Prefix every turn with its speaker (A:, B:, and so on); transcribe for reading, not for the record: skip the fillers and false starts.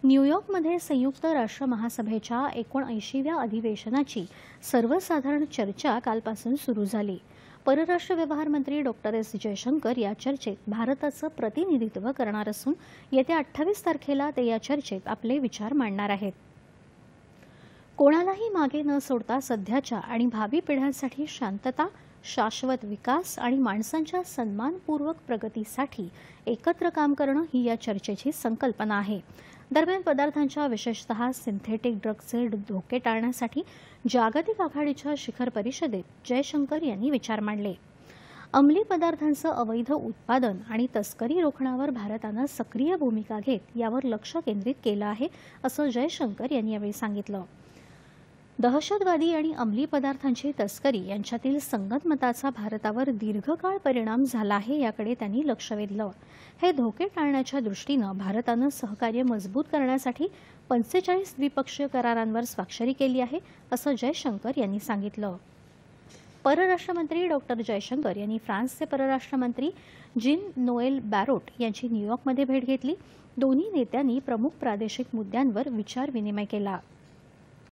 A: न्यूयॉर्कमध्ये संयुक्त राष्ट्र महासभेच्या 79व्या अधिवेशनाची सर्वसाधारण चर्चा कालपासून सुरू झाली। परराष्ट्र व्यवहार मंत्री डॉक्टर एस जयशंकर या चर्चेत भारताचं प्रतिनिधित्व करणार असून येत्या 28 तारखेला ते या चर्चेत आपले विचार मांडणार आहेत। कोणालाही मागे न सोडता सध्याच्या आणि भावी पिढ्यांसाठी शांतता, शाश्वत विकास आणि माणसांच्या सन्मानपूर्वक प्रगतीसाठी एकत्र काम करणं ही या चर्चेची संकल्पना आहे। दरम्यान पदार्थांच्या विशेषतः सिंथेटिक ड्रग्जचे धोके टाळण्यासाठी जागतिक आघाडीच्या शिखर परिषदेत जयशंकर यांनी विचार मांडले। अंमली पदार्थांचं अवैध उत्पादन आणि तस्करी रोखण्यावर भारतानं सक्रिय भूमिका घेत यावर लक्ष केंद्रित केलं आहे, असं जयशंकर यांनी यावेळी सांगितलं। दहशतवादी आणि अंमली पदार्थांची तस्करी यांच्यातील संगतमताचा भारतावर दीर्घकाळ परिणाम झाला आहे, याकडे त्यांनी लक्ष वेधलं। हे धोके टाळण्याच्या दृष्टीनं भारतानं सहकार्य मजबूत करण्यासाठी 45 द्विपक्षीय करारांवर स्वाक्षरी केली आहे, असं जयशंकर यांनी सांगितलं। परराष्ट्र मंत्री डॉक्टर जयशंकर यांनी फ्रान्सचे परराष्ट्र मंत्री जीन नोएल बॅरोट यांची न्यूयॉर्कमध्ये भेट घेतली। दोन्ही नेत्यांनी प्रमुख प्रादेशिक मुद्द्यांवर विचार विनिमय केला।